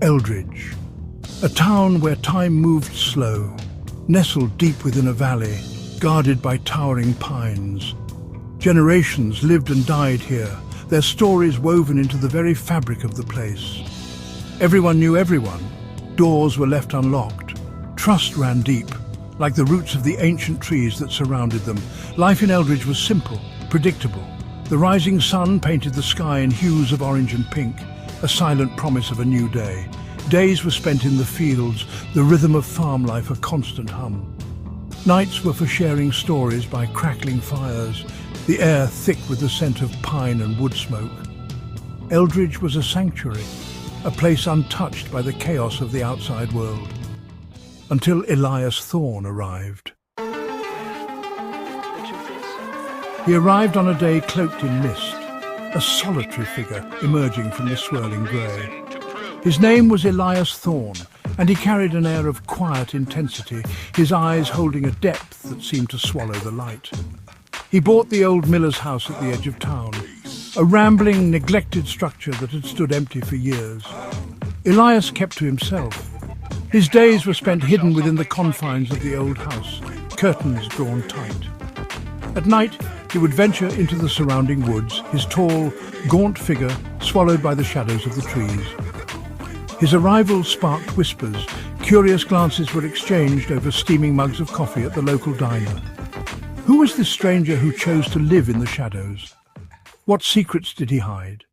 Eldridge, a town where time moved slow, nestled deep within a valley, guarded by towering pines. Generations lived and died here, their stories woven into the very fabric of the place. Everyone knew everyone. Doors were left unlocked. Trust ran deep, like the roots of the ancient trees that surrounded them. Life in Eldridge was simple, predictable. The rising sun painted the sky in hues of orange and pink, a silent promise of a new day. Days were spent in the fields, the rhythm of farm life a constant hum. Nights were for sharing stories by crackling fires, the air thick with the scent of pine and wood smoke. Eldridge was a sanctuary, a place untouched by the chaos of the outside world. Until Elias Thorne arrived. He arrived on a day cloaked in mist, a solitary figure emerging from the swirling grey. His name was Elias Thorne, and he carried an air of quiet intensity, his eyes holding a depth that seemed to swallow the light. He bought the old miller's house at the edge of town, a rambling, neglected structure that had stood empty for years. Elias kept to himself. His days were spent hidden within the confines of the old house, curtains drawn tight. At night, he would venture into the surrounding woods, his tall, gaunt figure swallowed by the shadows of the trees. His arrival sparked whispers. Curious glances were exchanged over steaming mugs of coffee at the local diner. Who was this stranger who chose to live in the shadows? What secrets did he hide?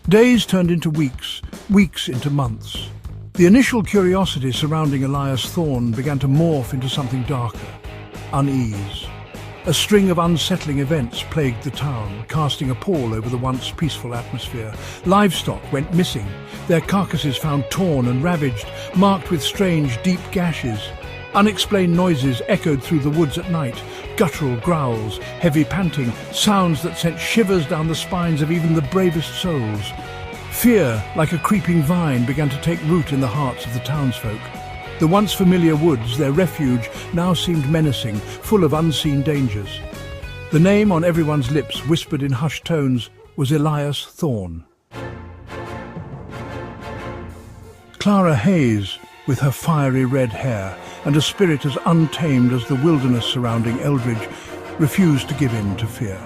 Days turned into weeks, weeks into months. The initial curiosity surrounding Elias Thorne began to morph into something darker, unease. A string of unsettling events plagued the town, casting a pall over the once peaceful atmosphere. Livestock went missing, their carcasses found torn and ravaged, marked with strange, deep gashes. Unexplained noises echoed through the woods at night, guttural growls, heavy panting, sounds that sent shivers down the spines of even the bravest souls. Fear, like a creeping vine, began to take root in the hearts of the townsfolk. The once familiar woods, their refuge, now seemed menacing, full of unseen dangers. The name on everyone's lips, whispered in hushed tones, was Elias Thorne. Clara Hayes, with her fiery red hair and a spirit as untamed as the wilderness surrounding Eldridge, refused to give in to fear.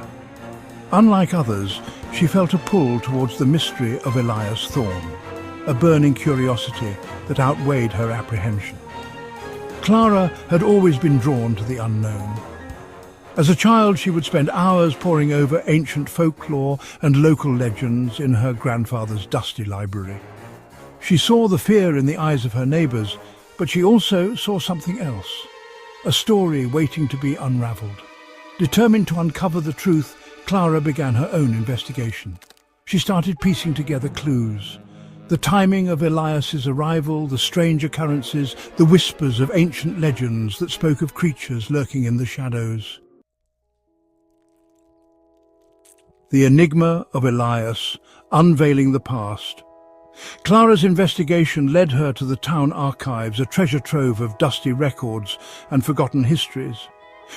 Unlike others, she felt a pull towards the mystery of Elias Thorne, a burning curiosity that outweighed her apprehension. Clara had always been drawn to the unknown. As a child, she would spend hours poring over ancient folklore and local legends in her grandfather's dusty library. She saw the fear in the eyes of her neighbours, but she also saw something else, a story waiting to be unravelled. Determined to uncover the truth, Clara began her own investigation. She started piecing together clues. The timing of Elias's arrival, the strange occurrences, the whispers of ancient legends that spoke of creatures lurking in the shadows. The enigma of Elias, unveiling the past. Clara's investigation led her to the town archives, a treasure trove of dusty records and forgotten histories.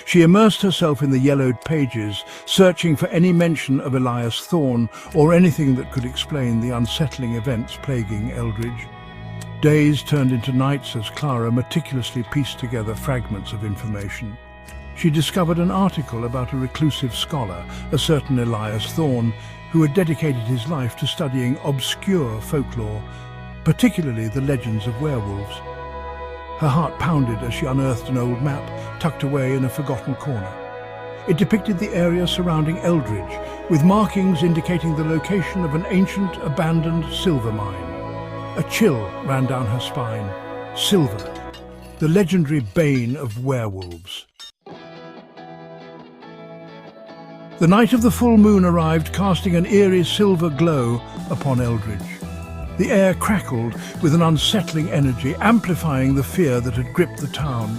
She immersed herself in the yellowed pages, searching for any mention of Elias Thorne or anything that could explain the unsettling events plaguing Eldridge. Days turned into nights as Clara meticulously pieced together fragments of information. She discovered an article about a reclusive scholar, a certain Elias Thorne, who had dedicated his life to studying obscure folklore, particularly the legends of werewolves. Her heart pounded as she unearthed an old map tucked away in a forgotten corner. It depicted the area surrounding Eldridge, with markings indicating the location of an ancient, abandoned silver mine. A chill ran down her spine. Silver, the legendary bane of werewolves. The night of the full moon arrived, casting an eerie silver glow upon Eldridge. The air crackled with an unsettling energy, amplifying the fear that had gripped the town.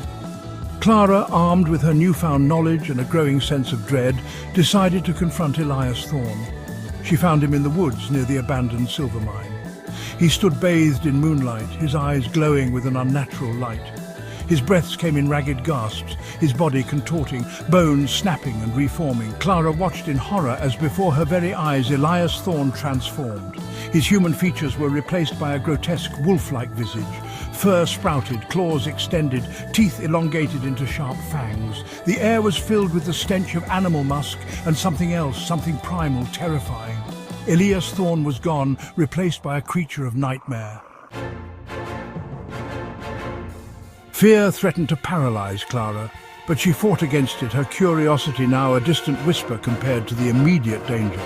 Clara, armed with her newfound knowledge and a growing sense of dread, decided to confront Elias Thorne. She found him in the woods near the abandoned silver mine. He stood bathed in moonlight, his eyes glowing with an unnatural light. His breaths came in ragged gasps, his body contorting, bones snapping and reforming. Clara watched in horror as before her very eyes Elias Thorne transformed. His human features were replaced by a grotesque wolf-like visage. Fur sprouted, claws extended, teeth elongated into sharp fangs. The air was filled with the stench of animal musk and something else, something primal, terrifying. Elias Thorne was gone, replaced by a creature of nightmare. Fear threatened to paralyze Clara, but she fought against it, her curiosity now a distant whisper compared to the immediate danger.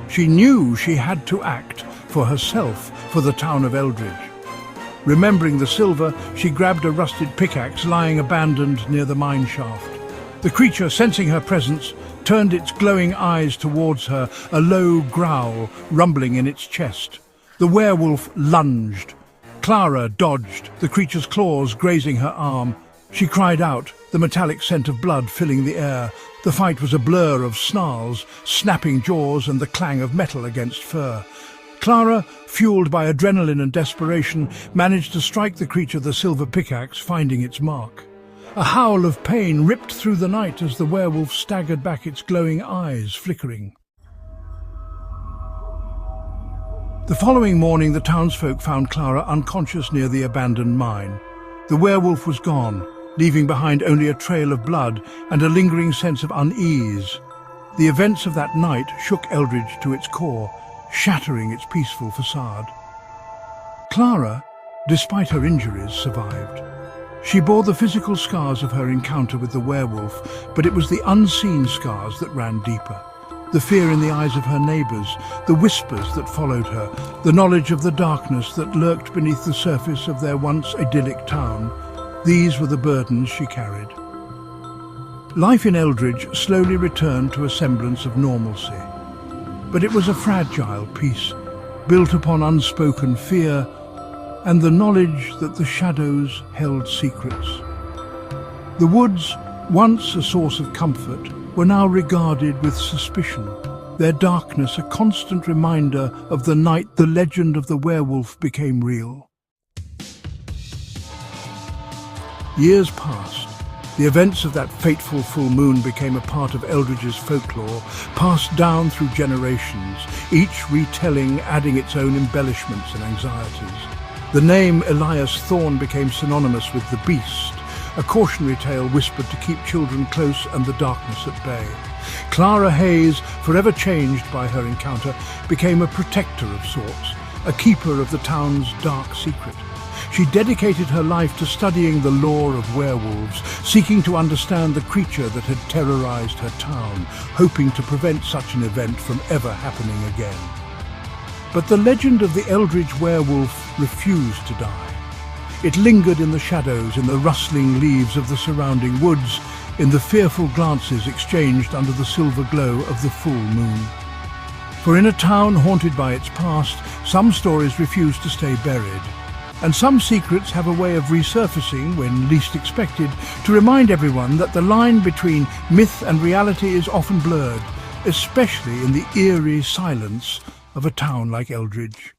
She knew she had to act, for herself, for the town of Eldridge. Remembering the silver, she grabbed a rusted pickaxe lying abandoned near the mine shaft. The creature, sensing her presence, turned its glowing eyes towards her, a low growl rumbling in its chest. The werewolf lunged. Clara dodged, the creature's claws grazing her arm. She cried out, the metallic scent of blood filling the air. The fight was a blur of snarls, snapping jaws and the clang of metal against fur. Clara, fueled by adrenaline and desperation, managed to strike the creature the silver pickaxe, finding its mark. A howl of pain ripped through the night as the werewolf staggered back, its glowing eyes flickering. The following morning, the townsfolk found Clara unconscious near the abandoned mine. The werewolf was gone, leaving behind only a trail of blood and a lingering sense of unease. The events of that night shook Eldridge to its core, shattering its peaceful facade. Clara, despite her injuries, survived. She bore the physical scars of her encounter with the werewolf, but it was the unseen scars that ran deeper. The fear in the eyes of her neighbours, the whispers that followed her, the knowledge of the darkness that lurked beneath the surface of their once idyllic town. These were the burdens she carried. Life in Eldridge slowly returned to a semblance of normalcy. But it was a fragile peace, built upon unspoken fear and the knowledge that the shadows held secrets. The woods, once a source of comfort, were now regarded with suspicion, their darkness a constant reminder of the night the legend of the werewolf became real. Years passed. The events of that fateful full moon became a part of Eldridge's folklore, passed down through generations, each retelling adding its own embellishments and anxieties. The name Elias Thorne became synonymous with the beast, a cautionary tale whispered to keep children close and the darkness at bay. Clara Hayes, forever changed by her encounter, became a protector of sorts, a keeper of the town's dark secret. She dedicated her life to studying the lore of werewolves, seeking to understand the creature that had terrorized her town, hoping to prevent such an event from ever happening again. But the legend of the Eldridge werewolf refused to die. It lingered in the shadows, in the rustling leaves of the surrounding woods, in the fearful glances exchanged under the silver glow of the full moon. For in a town haunted by its past, some stories refuse to stay buried. And some secrets have a way of resurfacing when least expected, to remind everyone that the line between myth and reality is often blurred, especially in the eerie silence of a town like Eldridge.